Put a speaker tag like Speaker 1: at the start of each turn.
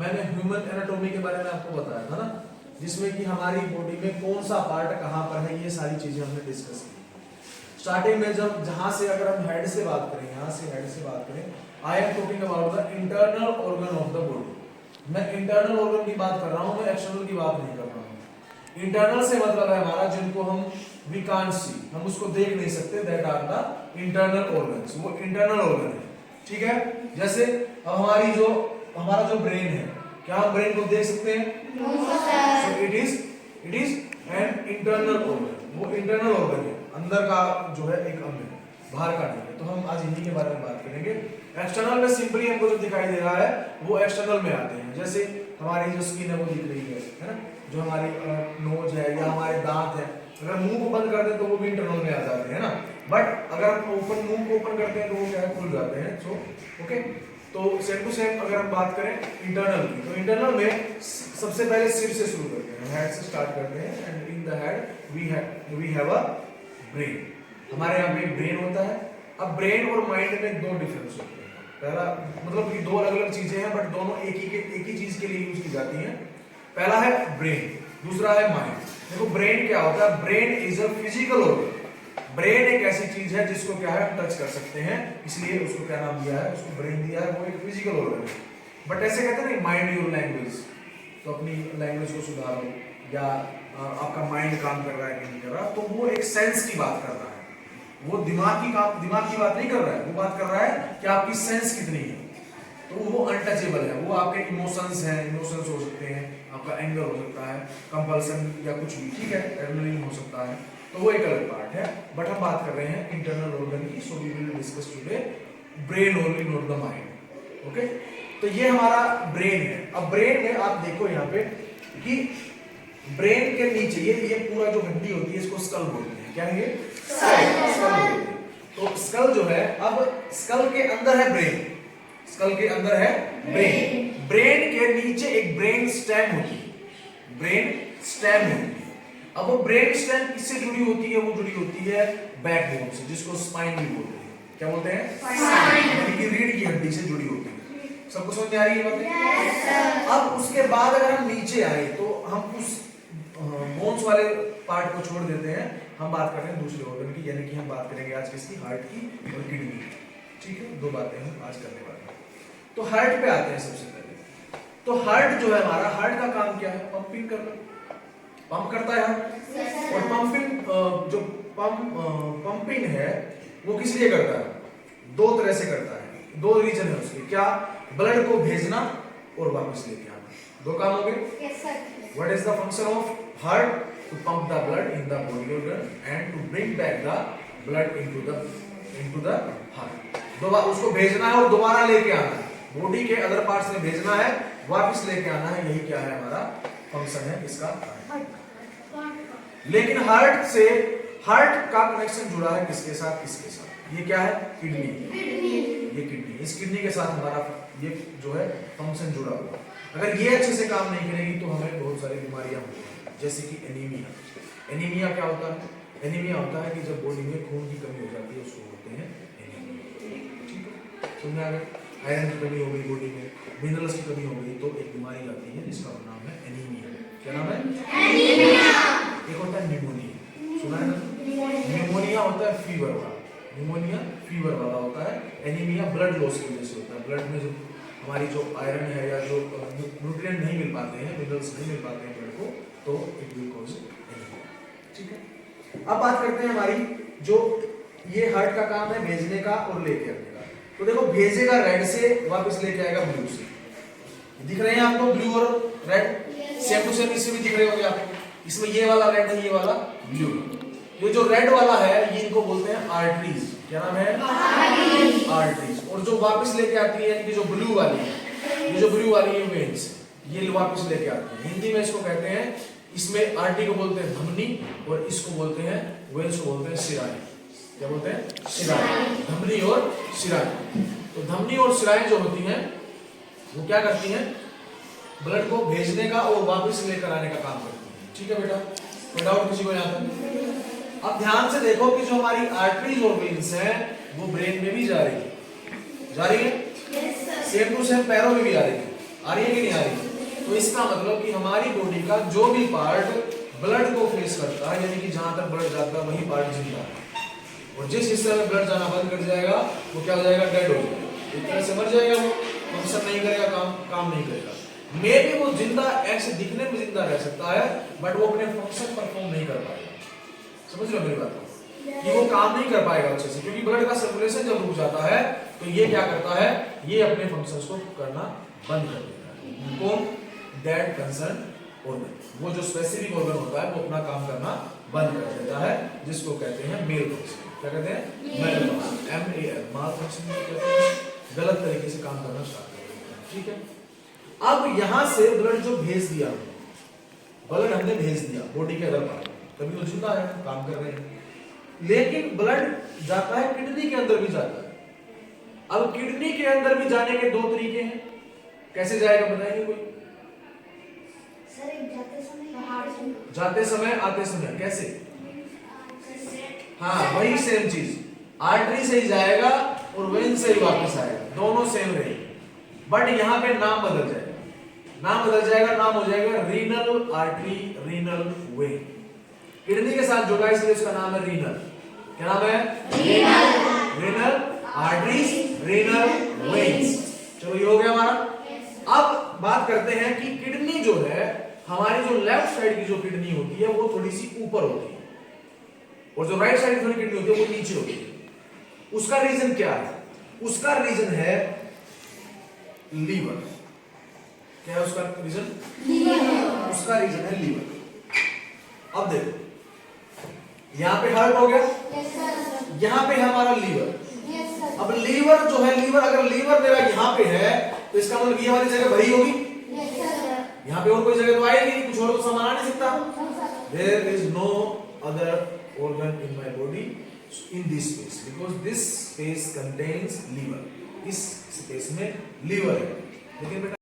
Speaker 1: मैंने human anatomy के बारे में आपको बताया था ना, जिसमें कि हमारी बॉडी में कौन सा पार्ट कहाँ पर है, ये सारी चीजें हमने डिस्कस की। स्टार्टिंग में जब जहां से अगर हम हेड से बात करें, यहाँ से हेड से बात करें, I am talking about the internal organ of the body. मैं इंटरनल ऑर्गन की बात कर रहा हूँ, मैं एक्सटर्नल की बात नहीं कर रहा हूँ। इंटरनल से मतलब है हमारा जिनको हम वी कांट सी, हम उसको देख नहीं सकते, that are the internal organs, वो इंटरनल ऑर्गन है। ठीक है, जैसे अब हमारी जो हमारा जो ब्रेन है, क्या हम ब्रेन को देख सकते हैं? So it is an internal organ, वो इंटरनल ऑर्गन है, अंदर का जो है एक अंग है, बाहर का नहीं है। तो हम आज इन्हीं के बारे में बात करेंगे। एक्सटर्नल में सिंपली हमको जो दिखाई दे रहा है वो एक्सटर्नल में आते हैं, जैसे हमारी जो स्किन है वो दिख रही है ना, जो हमारी नोज है या हमारे दांत है, अगर मुंह को बंद कर दे तो वो भी इंटरनल में आ जाते हैं ना, बट अगर हम मुंह को ओपन करते हैं तो वो क्या है, खुल जाते हैं। सो ओके, तो सेम टू सेम अगर हम बात करें इंटरनल की, तो इंटरनल में सबसे पहले सिर से शुरू करते हैं, हेड से स्टार्ट करते हैं, and in the head we have a brain. हमारे यहाँ पे ब्रेन होता है। अब ब्रेन और माइंड में दो डिफरेंस होते हैं। पहला मतलब कि दो अलग अलग चीजें हैं, बट दोनों एक ही चीज के लिए यूज की जाती हैं। पहला है ब्रेन, दूसरा है माइंड। देखो ब्रेन क्या होता है, brain is a physical organ. Brain एक ऐसी चीज है जिसको क्या है, हम टच कर सकते हैं, इसलिए उसको क्या नाम दिया है, उसको ब्रेन दिया है, वो एक फिजिकल ऑर्गन है। बट ऐसे कहते हैं ना, माइंड योर लैंग्वेज, तो अपनी लैंग्वेज को सुधारो, या आपका माइंड काम कर रहा है कि नहीं कर रहा, तो वो एक सेंस की बात कर रहा है, वो दिमाग की बात नहीं कर रहा है, वो बात कर रहा है कि आपकी सेंस कितनी है। तो वो अनटचेबल है, वो आपके इमोशंस हैं, इमोशंस हो सकते हैं, आपका एंगर हो सकता है, कंपल्सन या कुछ भी, ठीक है, एड्रेनलिन हो सकता है, तो वो एक अलग पार्ट है। बट हम बात कर रहे हैं इंटरनल ऑर्गन की, so we will discuss today brain only, not the mind. Okay, तो ये हमारा ब्रेन है। अब ब्रेन में आप देखो यहाँ पे कि ब्रेन के नीचे ये पूरा जो हड्डी होती है, इसको स्कल बोलते हैं। क्या है ये? स्कल बोलते हैं। तो स्कल जो है, अब स्कल के अंदर है ब्रेन, स्कल के अंदर है ब्रेन, ब्रेन के नीचे एक ब्रेन स्टेम होती है, ब्रेन स्टेम होती है। अब वो ब्रेन स्टेम किससे जुड़ी होती है? वो जुड़ी होती है बैकबोन से, जिसको स्पाइन भी बोलते हैं। क्या बोलते हैं? स्पाइन, यानी कि रीढ़ की हड्डी से जुड़ी होती है। सबको समझ में आ रही है बात? yes, अब उसके बाद अगर हम नीचे आए तो हम उस बोन्स वाले पार्ट को छोड़ देते हैं, हम बात कर रहे हैं दूसरे ऑर्गन की, यानी कि हम बात करेंगे आज किसकी? हार्ट की और किडनी की। ठीक है, दो बातें हम आज करने वाले हैं। तो हार्ट पे आते हैं सबसे पहले। तो हार्ट जो है हमारा, हार्ट का काम क्या है? पंपिंग करना, पंप करता है हार्ट। और पंपिंग जो पंपिंग है वो किस लिए करता है? दो तरह से करता है, दो रीजन है उसके। क्या? ब्लड को भेजना और वापस लेके आना, दो काम हो गए। What is the function of heart? To pump the blood in the body organ and to bring back the blood into the heart. उसको भेजना है और दोबारा लेके आना है, बॉडी के अदर पार्ट्स में भेजना है, वापस लेके आना है, यही क्या है हमारा फंक्शन है इसका। लेकिन हार्ट का कनेक्शन जुड़ा है किसके साथ? इसके साथ। ये क्या है? किडनी। ये किडनी, इस किडनी के साथ हमारा ये जो है फंक्शन जुड़ा हुआ। अगर ये अच्छे से काम नहीं करेगी तो हमें बहुत सारी बीमारियां होती हैं, जैसे कि एनीमिया। एनीमिया क्या होता है? एनीमिया होता है कि जब बॉडी में खून की कमी हो जाती है, उसको बोलते हैं एनीमिया। ठीक है, समझ आ गया? आयरन की कमी हो गई बॉडी में, मिनरल्स की कमी हो गई, तो एक बीमारी आती है जिसका नाम है एनीमिया। क्या नाम है? एनीमिया। एक होता है निमोनिया, सुना है ना? निमोनिया होता है फीवर वाला, निमोनिया फीवर वाला होता है। एनीमिया ब्लड लॉस की वजह से होता है, ब्लड में जो हमारी जो आयरन है या जो न्यूट्रिएंट नहीं मिल पाते हैं, मिनरल्स नहीं मिल पाते हैं ब्लड को, तो इट विल कॉज एनीमिया। ठीक है, अब बात करते हैं हमारी जो ये हार्ट का काम है भेजने का और लेके आने का। तो देखो, भेजेगा रेड से, वापस लेके आएगा ब्लू से। दिख रहे हैं आपको ब्लू और रेड? सेम टू सेम इससे भी दिख रहे होंगे आपको। इसमें ये वाला रेड है, ये वाला ब्लू। ये जो रेड वाला है ये इनको बोलते हैं आर्टरीज। क्या नाम है? आर्टरीज। और जो वापस लेके आती है, यानी कि जो ब्लू वाली है, ये जो ब्लू वाली है वेन्स, ये वापस लेके आती है। हिंदी में इसको कहते हैं, इसमें आर्टरी को बोलते हैं धमनी, और इसको बोलते हैं वेन्स को बोलते हैं शिराएं। क्या बोलते हैं? शिराएं। धमनी और शिराएं। तो धमनी और शिराएं जो होती हैं वो क्या करती हैं? ब्लड को भेजने का और वापस लेकर आने का काम करती है। ठीक है बेटा, कोई डाउट किसी को यहाँ तक? अब ध्यान से देखो कि जो हमारी आर्टरीज और वेन्स हैं वो ब्रेन में भी जा रही है, जा रही है। सेम टू सेम पैरों में भी आ रही है। आ रही है कि नहीं आ रही? तो इसका मतलब कि हमारी बॉडी का जो भी पार्ट ब्लड को फेस करता है, यानी कि जहां तक ब्लड जाता है वही पार्ट जिंदा है, और जिस हिस्से में ब्लड जाना बंद कर जाएगा वो क्या हो जाएगा? डेड हो जाएगा, एक तरह से मर जाएगा, वो फंक्शन नहीं करेगा, काम नहीं करेगा। मे भी वो जिंदा ऐसे दिखने में जिंदा रह सकता है, बट वो अपने फंक्शन परफॉर्म नहीं कर पाएगा। समझ रहे हो मेरी बात को? कि वो काम नहीं कर पाएगा अच्छे से, क्योंकि ब्लड का सर्कुलेशन जब रुक जाता है तो ये क्या करता है? ये अपने फंक्शंस को करना बंद कर देता है। कौन? दैट कंसर्न ऑर्गन, वो जो स्पेसिफिक ऑर्गन होता है वो अपना काम करना बंद कर देता है, जिसको कहते हैं मेल फंक्शन। क्या कहते हैं? मेल फंक्शन, MAL, माल फंक्शन कहते हैं, गलत तरीके से काम करना स्टार्ट कर देता है। ठीक है, अब यहां से ब्लड जो भेज दिया, ब्लड हमने भेज दिया बॉडी के अदर पार्ट, तभी वो जिंदा है, काम कर रहे हैं। लेकिन ब्लड जाता है किडनी के अंदर भी जाता है। अब किडनी के अंदर भी जाने के दो तरीके हैं, कैसे जाएगा बताएंगे कोई? जाते समय आते समय कैसे? हाँ वही सेम चीज, आर्टरी से ही जाएगा और वेन से ही वापस आएगा, दोनों सेम रहेंगे, बट यहाँ पे नाम बदल जाएगा, नाम बदल जाएगा, नाम हो जाएगा renal artery, renal vein. Kidney के साथ जुड़ा इसलिए इसका नाम है रीनल। क्या नाम है? Renal arteries, renal veins. चलो ये हो गया हमारा। अब बात करते हैं कि किडनी जो है, हमारी जो लेफ्ट साइड की जो किडनी होती है वो थोड़ी सी ऊपर होती है, और जो राइट साइड की थोड़ी किडनी होती है वो नीचे होती है। उसका रीजन क्या है? उसका रीजन है लीवर। क्या है उसका रीजन? लीवर। उसका रीजन है लीवर। अब देखो यहां पे हार्ट हो गया, यहां पे हमारा लीवर। अब लीवर जो है, लीवर अगर लीवर मेरा यहां पे है तो इसका मतलब ये वाली जगह भरी होगी, यहाँ पे और कोई जगह तो आएगी नहीं, कुछ और तो सामान आ नहीं सकता। There is no other organ in my body in this space because this space contains liver. इस स्पेस में लीवर है, लेकिन बेटा